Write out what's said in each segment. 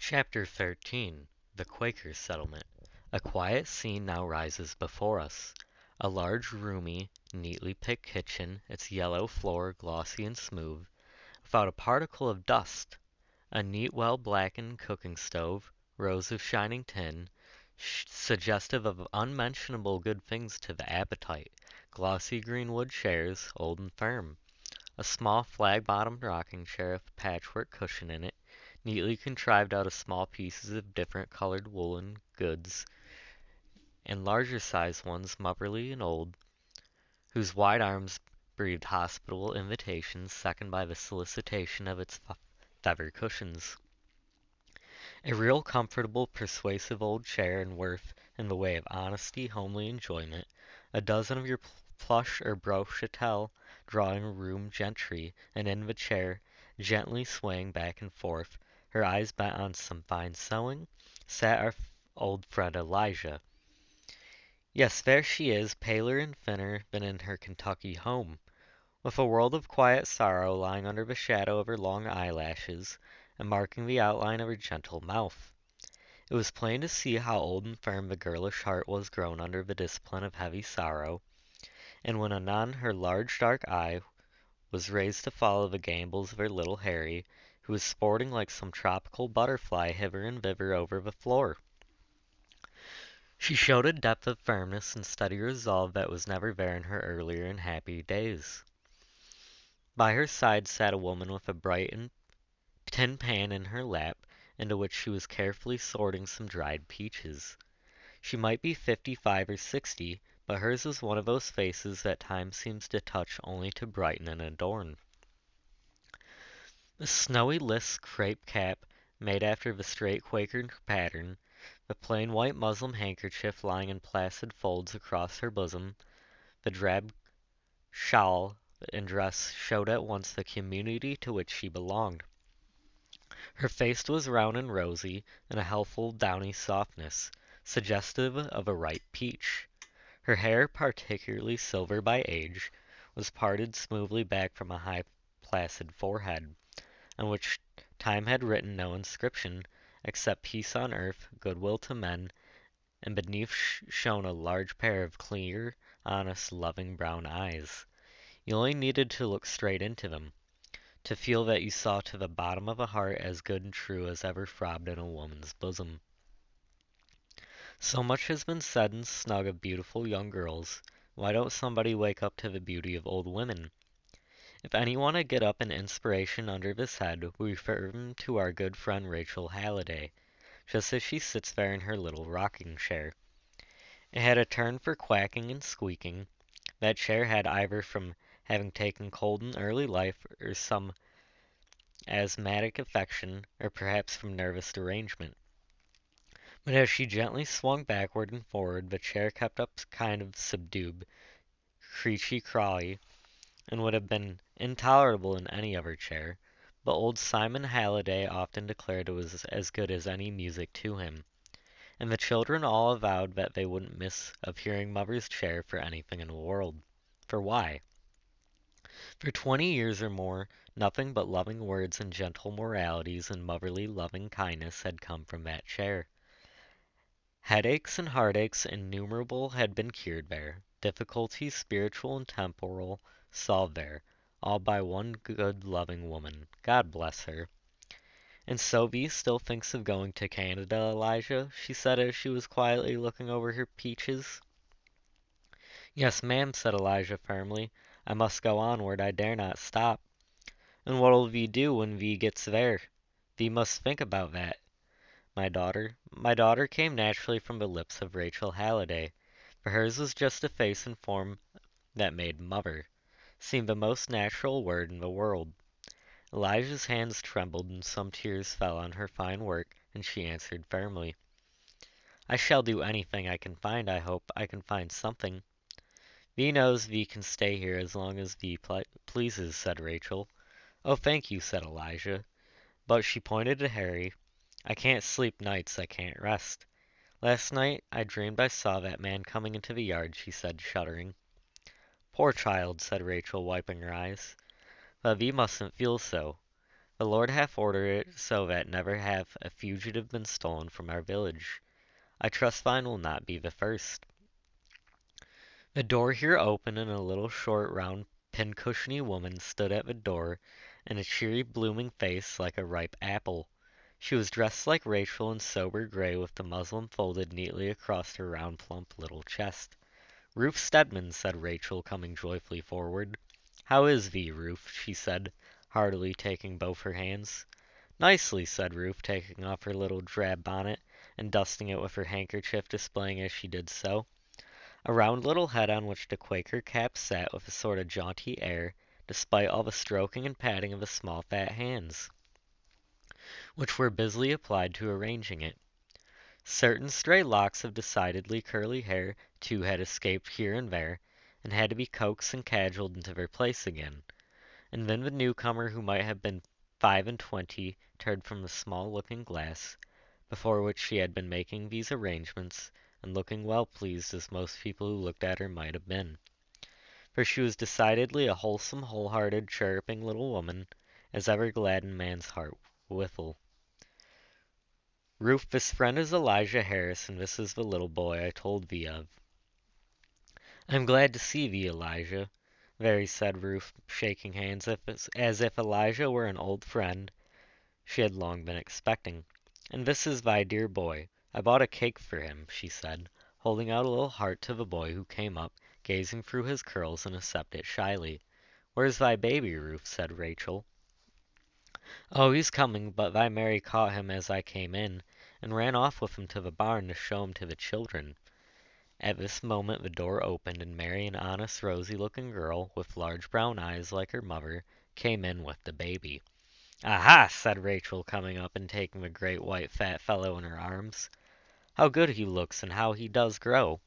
Chapter 13. The Quaker Settlement. A quiet scene now rises before us. A large, roomy, neatly picked kitchen, its yellow floor glossy and smooth, without a particle of dust. A neat, well-blackened cooking stove, rows of shining tin, suggestive of unmentionable good things to the appetite, glossy green wood chairs, old and firm. A small flag-bottomed rocking chair with a patchwork cushion in it, neatly contrived out of small pieces of different colored woolen goods, and larger-sized ones, motherly and old, whose wide arms breathed hospitable invitations, seconded by the solicitation of its feather cushions. A real comfortable, persuasive old chair and worth in the way of honesty, homely enjoyment, a dozen of your plush or brochetel drawing-room gentry, and in the chair, gently swaying back and forth, her eyes bent on some fine sewing, sat our old friend Elijah. Yes, there she is, paler and thinner than in her Kentucky home, with a world of quiet sorrow lying under the shadow of her long eyelashes, and marking the outline of her gentle mouth. It was plain to see how old and firm the girlish heart was grown under the discipline of heavy sorrow, and when anon her large dark eye was raised to follow the gambols of her little Harry, who was sporting like some tropical butterfly hither and thither over the floor. She showed a depth of firmness and steady resolve that was never there in her earlier and happy days. By her side sat a woman with a bright tin pan in her lap, into which she was carefully sorting some dried peaches. She might be 55 or 60, but hers was one of those faces that time seems to touch only to brighten and adorn. The snowy list crape cap, made after the straight Quaker pattern, the plain white muslin handkerchief lying in placid folds across her bosom, the drab shawl and dress showed at once the community to which she belonged. Her face was round and rosy, and a healthful, downy softness, suggestive of a ripe peach. Her hair, particularly silver by age, was parted smoothly back from a high, placid forehead, on which time had written no inscription except peace on earth, goodwill to men, and beneath shone a large pair of clear, honest, loving brown eyes. You only needed to look straight into them to feel that you saw to the bottom of a heart as good and true as ever throbbed in a woman's bosom. So much has been said and snug of beautiful young girls. Why don't somebody wake up to the beauty of old women? If any want to get up an inspiration under this head, we refer them to our good friend Rachel Halliday, just as she sits there in her little rocking chair. It had a turn for quacking and squeaking. That chair had either from having taken cold in early life, or some asthmatic affection, or perhaps from nervous derangement. But as she gently swung backward and forward, the chair kept up kind of subdued, creachy crawly, and would have been intolerable in any other chair, but old Simon Halliday often declared it was as good as any music to him, and the children all avowed that they wouldn't miss of hearing mother's chair for anything in the world. For why? For 20 years or more, nothing but loving words and gentle moralities and motherly loving kindness had come from that chair. Headaches and heartaches innumerable had been cured there, difficulties spiritual and temporal solved there, all by one good loving woman. God bless her. "And so thee still thinks of going to Canada, Elijah?" she said as she was quietly looking over her peaches. "Yes, ma'am," said Elijah firmly. "I must go onward. I dare not stop." "And what'll thee do when thee gets there? Thee must think about that." My daughter came naturally from the lips of Rachel Halliday, for hers was just a face and form that made mother seemed the most natural word in the world. Elijah's hands trembled and some tears fell on her fine work, and she answered firmly, "I shall do anything I can find, I hope. I can find something." "Thee knows thee can stay here as long as thee pleases," said Rachel. "Oh, thank you," said Elijah. But she pointed to Harry. "I can't sleep nights, I can't rest. Last night I dreamed I saw that man coming into the yard," she said, shuddering. "Poor child," said Rachel, wiping her eyes. "But thee mustn't feel so. The Lord hath ordered it so that never hath a fugitive been stolen from our village. I trust thine will not be the first. The door here opened, and a little short, round, pin-cushiony woman stood at the door, in a cheery, blooming face like a ripe apple. She was dressed like Rachel in sober gray, with the muslin folded neatly across her round, plump little chest. "Ruth Stedman," said Rachel, coming joyfully forward. "How is thee, Ruth?" she said, heartily, taking both her hands. "Nicely," said Ruth, taking off her little drab bonnet and dusting it with her handkerchief, displaying as she did so a round little head on which the Quaker cap sat with a sort of jaunty air, despite all the stroking and patting of the small fat hands, which were busily applied to arranging it. Certain stray locks of decidedly curly hair, too, had escaped here and there, and had to be coaxed and cajoled into their place again. And then the newcomer, who might have been 25, turned from the small looking-glass, before which she had been making these arrangements, and looking well pleased, as most people who looked at her might have been. For she was decidedly a wholesome, whole-hearted, chirruping little woman, as ever gladdened man's heart withal. "Ruth, this friend is Elijah Harris, and this is the little boy I told thee of." "I'm glad to see thee, Elijah," said Ruth, shaking hands as if Elijah were an old friend she had long been expecting. "And this is thy dear boy. I bought a cake for him," she said, holding out a little heart to the boy, who came up, gazing through his curls, and accepted it shyly. "Where's thy baby, Ruth?" said Rachel. "Oh, he's coming, but thy Mary caught him as I came in, and ran off with him to the barn to show him to the children." At this moment the door opened, and Mary, an honest, rosy-looking girl, with large brown eyes like her mother, came in with the baby. "Aha!" said Rachel, coming up and taking the great white fat fellow in her arms. "How good he looks, and how he does grow!"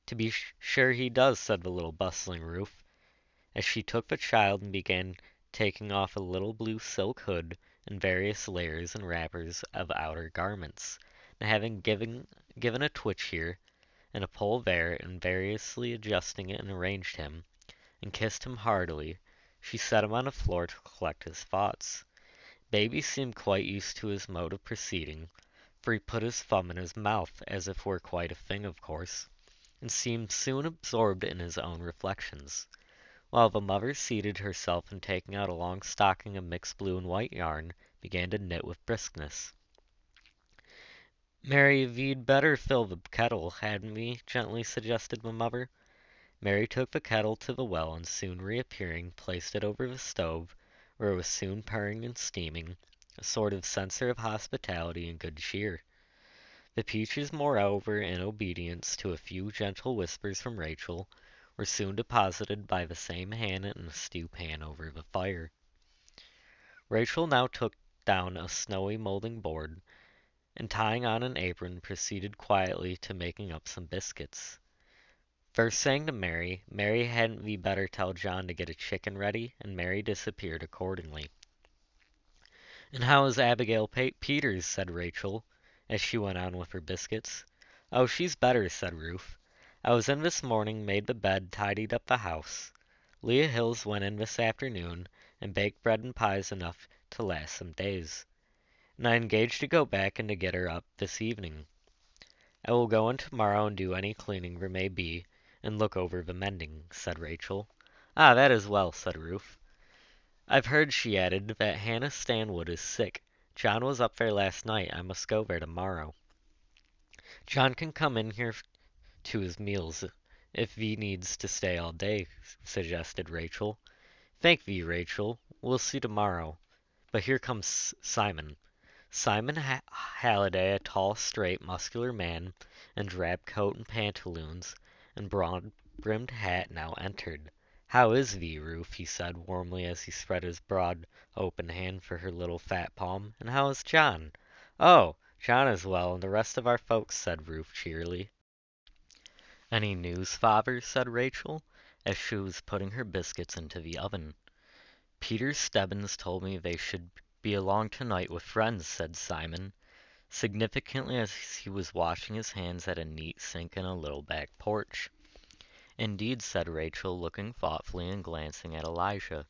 "To be sure he does," said the little bustling Ruth, as she took the child and began taking off a little blue silk hood and various layers and wrappers of outer garments, and having given a twitch here and a pull there, and variously adjusting it and arranged him, and kissed him heartily, she set him on the floor to collect his thoughts. Baby seemed quite used to his mode of proceeding, for he put his thumb in his mouth, as if were quite a thing, of course, and seemed soon absorbed in his own reflections, while the mother seated herself and taking out a long stocking of mixed blue and white yarn, began to knit with briskness. "Mary, thee'd better fill the kettle, hadn't thee?" gently suggested the mother. Mary took the kettle to the well, and soon reappearing, placed it over the stove, where it was soon purring and steaming, a sort of censer of hospitality and good cheer. The peaches, moreover, in obedience to a few gentle whispers from Rachel, were soon deposited by the same hand in a stew-pan over the fire. Rachel now took down a snowy molding board, and tying on an apron, proceeded quietly to making up some biscuits. First saying to Mary, "Mary, hadn't thee better tell John to get a chicken ready?" and Mary disappeared accordingly. "And how is Abigail Peters?" said Rachel, as she went on with her biscuits. "Oh, she's better," said Ruth. "I was in this morning, made the bed, tidied up the house. Leah Hills went in this afternoon, and baked bread and pies enough to last some days. And I engaged to go back and to get her up this evening. I will go in tomorrow and do any cleaning there may be, and look over the mending," said Rachel. "Ah, that is well," said Ruth. "I've heard," she added, "that Hannah Stanwood is sick. John was up there last night. I must go there tomorrow." "John can come in here to his meals, if thee needs to stay all day," suggested Rachel. "Thank thee, Rachel. We'll see tomorrow. But here comes Simon." Simon Halliday, a tall, straight, muscular man, in drab coat and pantaloons, and broad-brimmed hat, now entered. "How is thee, Ruth?" he said, warmly, as he spread his broad, open hand for her little fat palm. "And how is John?" "Oh, John is well, and the rest of our folks," said Ruth, cheerily. "Any news, father?" said Rachel, as she was putting her biscuits into the oven. "Peter Stebbins told me they should be along tonight with friends," said Simon, significantly, as he was washing his hands at a neat sink in a little back porch. "Indeed," said Rachel, looking thoughtfully and glancing at Elijah.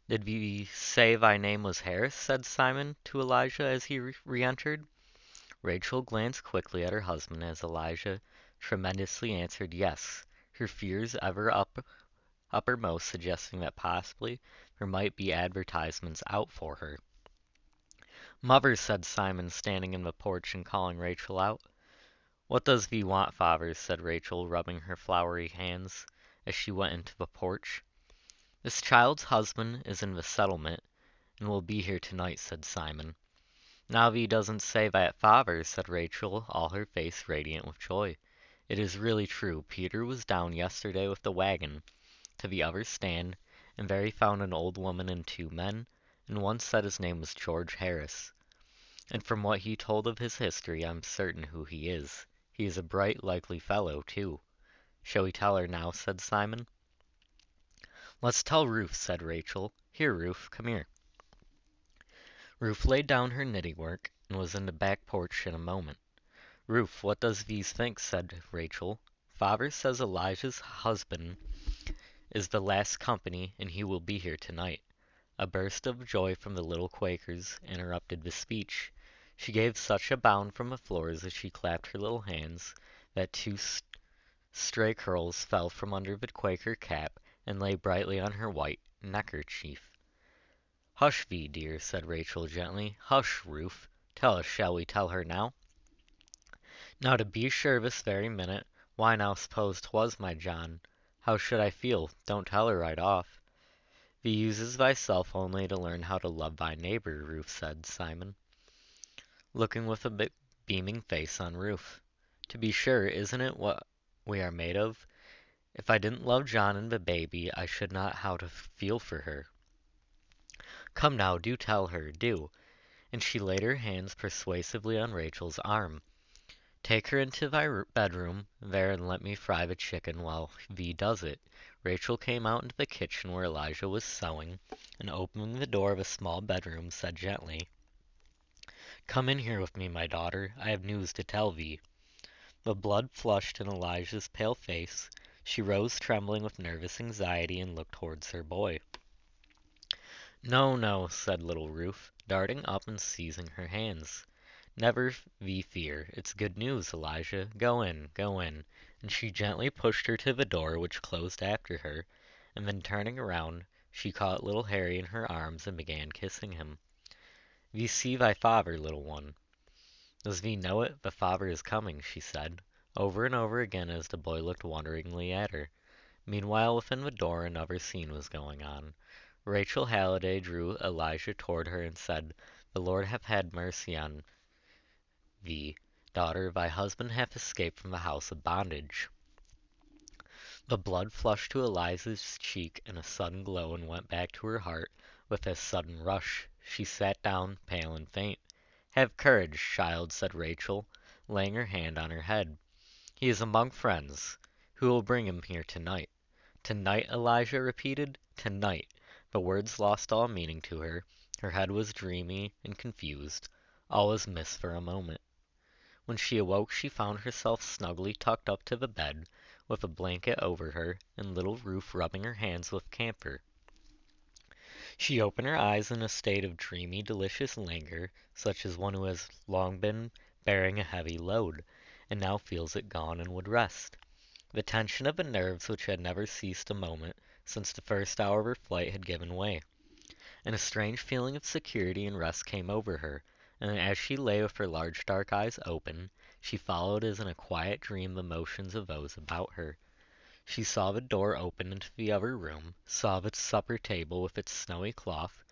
Did we say thy name was Harris? Said Simon to Elijah as he re-entered. Rachel glanced quickly at her husband as Elijah tremulously answered yes, her fears ever uppermost, suggesting that possibly there might be advertisements out for her. Mother, said Simon, standing in the porch and calling Rachel out. What does thee want, father? Said Rachel, rubbing her floury hands as she went into the porch. This child's husband is in the settlement and will be here tonight, said Simon. Now thee doesn't say that, father, said Rachel, all her face radiant with joy. It is really true. Peter was down yesterday with the wagon to the other stand, and there he found an old woman and two men, and one said his name was George Harris. And from what he told of his history, I'm certain who he is. He is a bright, likely fellow, too. Shall we tell her now? Said Simon. Let's tell Ruth, said Rachel. Here, Ruth, come here. Ruth laid down her knitting work and was in the back porch in a moment. Ruth, what does these think? Said Rachel. Father says Elijah's husband is the last company, and he will be here tonight. A burst of joy from the little Quakers interrupted the speech. She gave such a bound from the floor as she clapped her little hands that two stray curls fell from under the Quaker cap and lay brightly on her white neckerchief. Hush thee, dear, said Rachel gently. Hush, Ruth. Tell us, shall we tell her now? Now to be sure this very minute, why now suppose 'twas my John. How should I feel? Don't tell her right off. Thee uses thyself only to learn how to love thy neighbor, Ruth said, Simon, looking with a beaming face on Ruth. To be sure, isn't it what we are made of? If I didn't love John and the baby, I should not how to feel for her. Come now, do tell her, do. And she laid her hands persuasively on Rachel's arm. Take her into thy bedroom there and let me fry the chicken while thee does it. Rachel came out into the kitchen where Elijah was sewing, and opening the door of a small bedroom, said gently, Come in here with me, my daughter. I have news to tell thee. The blood flushed in Elijah's pale face. She rose trembling with nervous anxiety and looked towards her boy. No, no, said little Ruth, darting up and seizing her hands. Never thee fear. It's good news, Elijah. Go in, go in. And she gently pushed her to the door, which closed after her, and then turning around, she caught little Harry in her arms and began kissing him. Thee see thy father, little one. Does thee know it? The father is coming, she said, over and over again as the boy looked wonderingly at her. Meanwhile, within the door another scene was going on. Rachel Halliday drew Elijah toward her and said, The Lord have had mercy on thee, daughter, thy husband hath escaped from the house of bondage. The blood flushed to Eliza's cheek in a sudden glow and went back to her heart with a sudden rush. She sat down, pale and faint. Have courage, child, said Rachel, laying her hand on her head. He is among friends. Who will bring him here tonight? Tonight, Elijah repeated. Tonight. The words lost all meaning to her. Her head was dreamy and confused. All was mist for a moment. When she awoke she found herself snugly tucked up to the bed, with a blanket over her, and little Ruth rubbing her hands with camphor. She opened her eyes in a state of dreamy, delicious languor, such as one who has long been bearing a heavy load, and now feels it gone and would rest. The tension of the nerves which had never ceased a moment since the first hour of her flight had given way, and a strange feeling of security and rest came over her, and as she lay with her large dark eyes open, she followed as in a quiet dream the motions of those about her. She saw the door open into the other room, saw the supper table with its snowy cloth,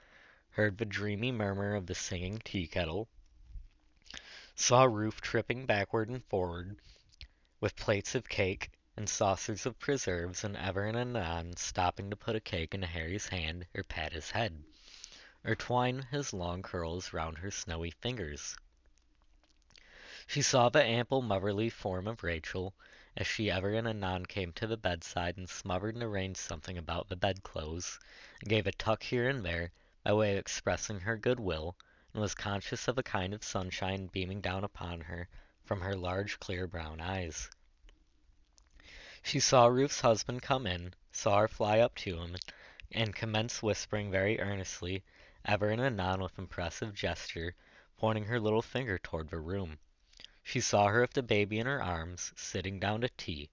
heard the dreamy murmur of the singing tea kettle, saw Ruth tripping backward and forward with plates of cake and saucers of preserves, and ever and anon stopping to put a cake into Harry's hand or pat his head, or twine his long curls round her snowy fingers. She saw the ample motherly form of Rachel, as she ever and anon came to the bedside and smothered and arranged something about the bedclothes, and gave a tuck here and there, by way of expressing her good will, and was conscious of a kind of sunshine beaming down upon her from her large clear brown eyes. She saw Ruth's husband come in, saw her fly up to him, and commenced whispering very earnestly, ever and anon with impressive gesture, pointing her little finger toward the room. She saw her with the baby in her arms, sitting down to tea.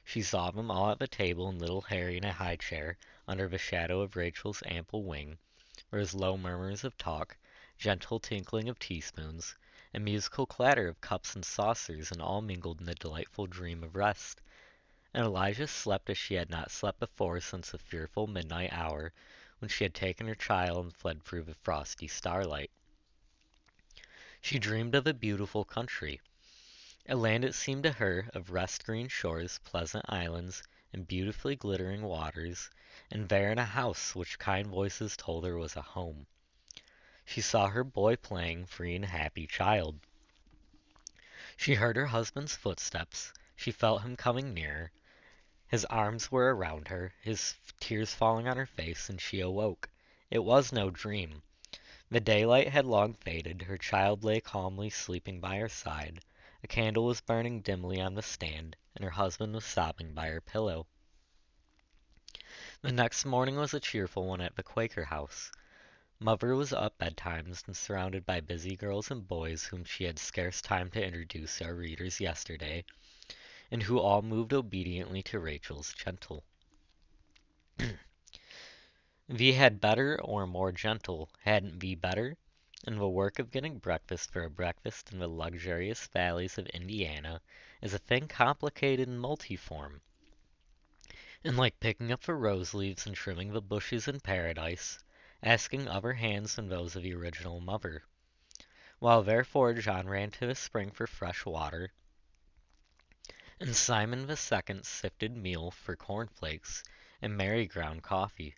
She saw them all at the table and little Harry in a high chair, under the shadow of Rachel's ample wing. There was low murmurs of talk, gentle tinkling of teaspoons, and musical clatter of cups and saucers, and all mingled in a delightful dream of rest. And Elijah slept as she had not slept before since the fearful midnight hour, when she had taken her child and fled through the frosty starlight. She dreamed of a beautiful country, a land it seemed to her of rest-green shores, pleasant islands, and beautifully glittering waters, and there in a house which kind voices told her was a home. She saw her boy playing, free and happy child. She heard her husband's footsteps. She felt him coming nearer. His arms were around her, his tears falling on her face, and she awoke. It was no dream. The daylight had long faded. Her child lay calmly sleeping by her side. A candle was burning dimly on the stand, and her husband was sobbing by her pillow. The next morning was a cheerful one at the Quaker house. Mother was up betimes and surrounded by busy girls and boys whom she had scarce time to introduce our readers yesterday, and who all moved obediently to Rachel's gentle. "Thee had better or more gentle, hadn't thee better?" And the work of getting breakfast for a breakfast in the luxurious valleys of Indiana is a thing complicated and multiform, and like picking up the rose leaves and trimming the bushes in paradise, asking other hands than those of the original mother. While therefore John ran to the spring for fresh water, and Simon the second sifted meal for cornflakes, and Mary ground coffee.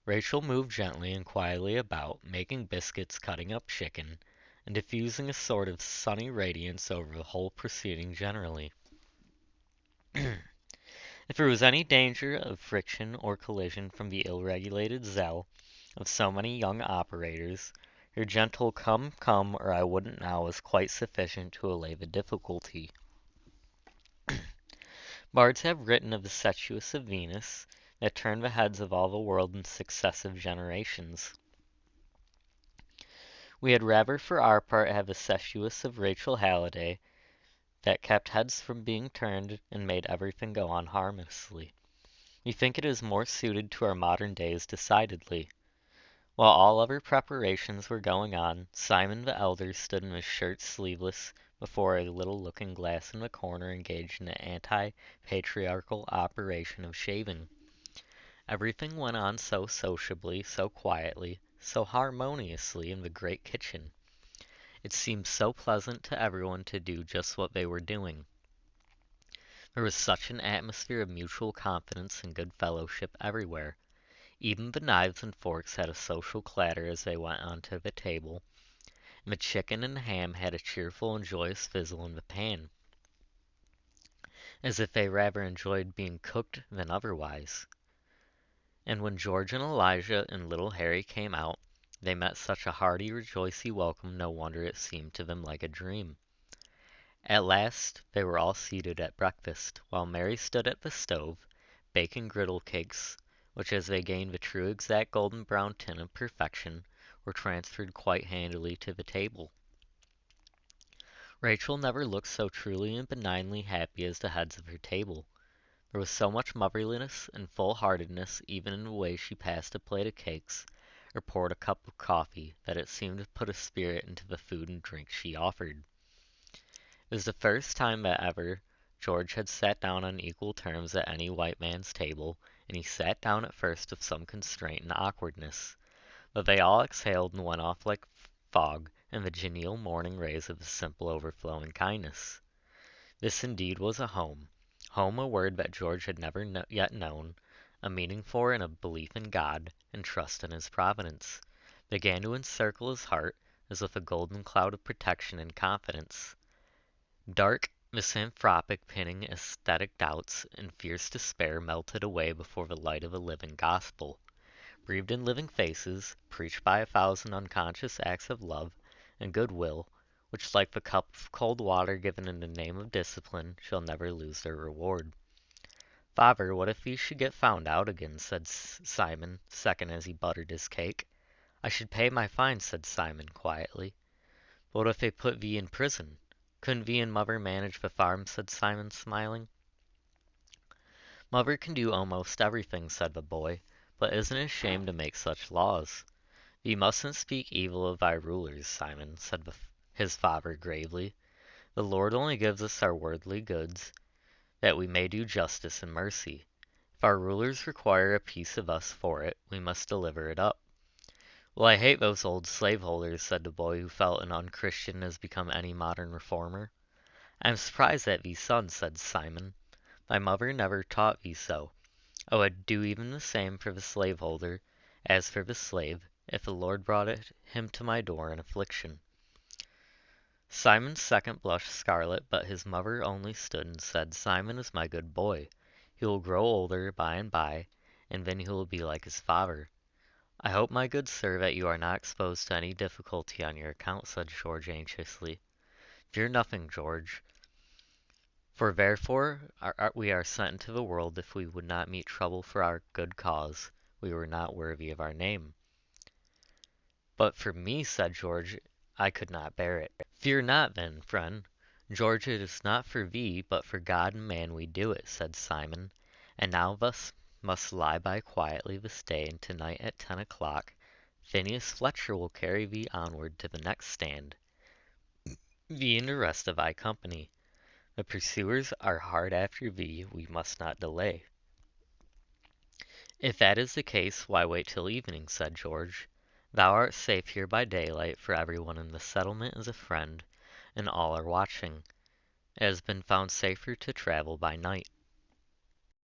Rachel moved gently and quietly about, making biscuits, cutting up chicken, and diffusing a sort of sunny radiance over the whole proceeding generally. If there was any danger of friction or collision from the ill-regulated zeal of so many young operators, her gentle "come, come, or I wouldn't now" was quite sufficient to allay the difficulty. Bards have written of the Cetus of Venus, that turned the heads of all the world in successive generations. We had rather for our part have the Cetus of Rachel Halliday, that kept heads from being turned, and made everything go on harmlessly. We think it is more suited to our modern days decidedly. While all other preparations were going on, Simon the elder stood in his shirt sleeveless before a little looking-glass in the corner, engaged in an anti-patriarchal operation of shaving. Everything went on so sociably, so quietly, so harmoniously in the great kitchen. It seemed so pleasant to everyone to do just what they were doing. There was such an atmosphere of mutual confidence and good fellowship everywhere. Even the knives and forks had a social clatter as they went onto the table, and the chicken and ham had a cheerful and joyous fizzle in the pan, as if they rather enjoyed being cooked than otherwise. And when George and Elijah and little Harry came out, they met such a hearty, rejoicing welcome, no wonder it seemed to them like a dream. At last they were all seated at breakfast, while Mary stood at the stove, baking griddle cakes, which as they gained the true exact golden brown tint of perfection, were transferred quite handily to the table. Rachel never looked so truly and benignly happy as the heads of her table. There was so much motherliness and full-heartedness even in the way she passed a plate of cakes, or poured a cup of coffee, that it seemed to put a spirit into the food and drink she offered. It was the first time that ever George had sat down on equal terms at any white man's table, and he sat down at first with some constraint and awkwardness. But they all exhaled and went off like fog in the genial morning rays of his simple overflowing kindness. This indeed was a home. Home, a word that George had never yet known, a meaning for and a belief in God, and trust in his providence, began to encircle his heart as with a golden cloud of protection and confidence. Dark, misanthropic, pinning aesthetic doubts and fierce despair melted away before the light of a living gospel, breathed in living faces, preached by 1,000 unconscious acts of love and good-will, which, like the cup of cold water given in the name of discipline, shall never lose their reward. "Father, what if we should get found out again?" said Simon, second as he buttered his cake. "I should pay my fine," said Simon, quietly. "But what if they put thee in prison? Couldn't thee and mother manage the farm?" said Simon, smiling. "Mother can do almost everything," said the boy, "but isn't it a shame to make such laws?" "Thee mustn't speak evil of thy rulers, Simon," said his father, gravely. "The Lord only gives us our worldly goods, that we may do justice and mercy. If our rulers require a piece of us for it, we must deliver it up." "Well, I hate those old slaveholders," said the boy, who felt an unchristian as become any modern reformer. "I am surprised at thee, son," said Simon. "Thy mother never taught thee so. I would do even the same for the slaveholder as for the slave, if the Lord brought him to my door in affliction." Simon's second blushed scarlet, but his mother only stood and said, "Simon is my good boy. He will grow older by and by, and then he will be like his father." "I hope, my good sir, that you are not exposed to any difficulty on your account," said George, anxiously. "Fear nothing, George, for therefore we are sent into the world. If we would not meet trouble for our good cause, we were not worthy of our name." "But for me," said George, "I could not bear it." "Fear not, then, friend. George, it is not for thee, but for God and man we do it," said Simon. "And now thus must lie by quietly this day, and tonight at 10 o'clock Phineas Fletcher will carry thee onward to the next stand, thee and the rest of thy company. The pursuers are hard after thee, we must not delay." "If that is the case, why wait till evening?" said George. "Thou art safe here by daylight, for everyone in the settlement is a friend, and all are watching. It has been found safer to travel by night."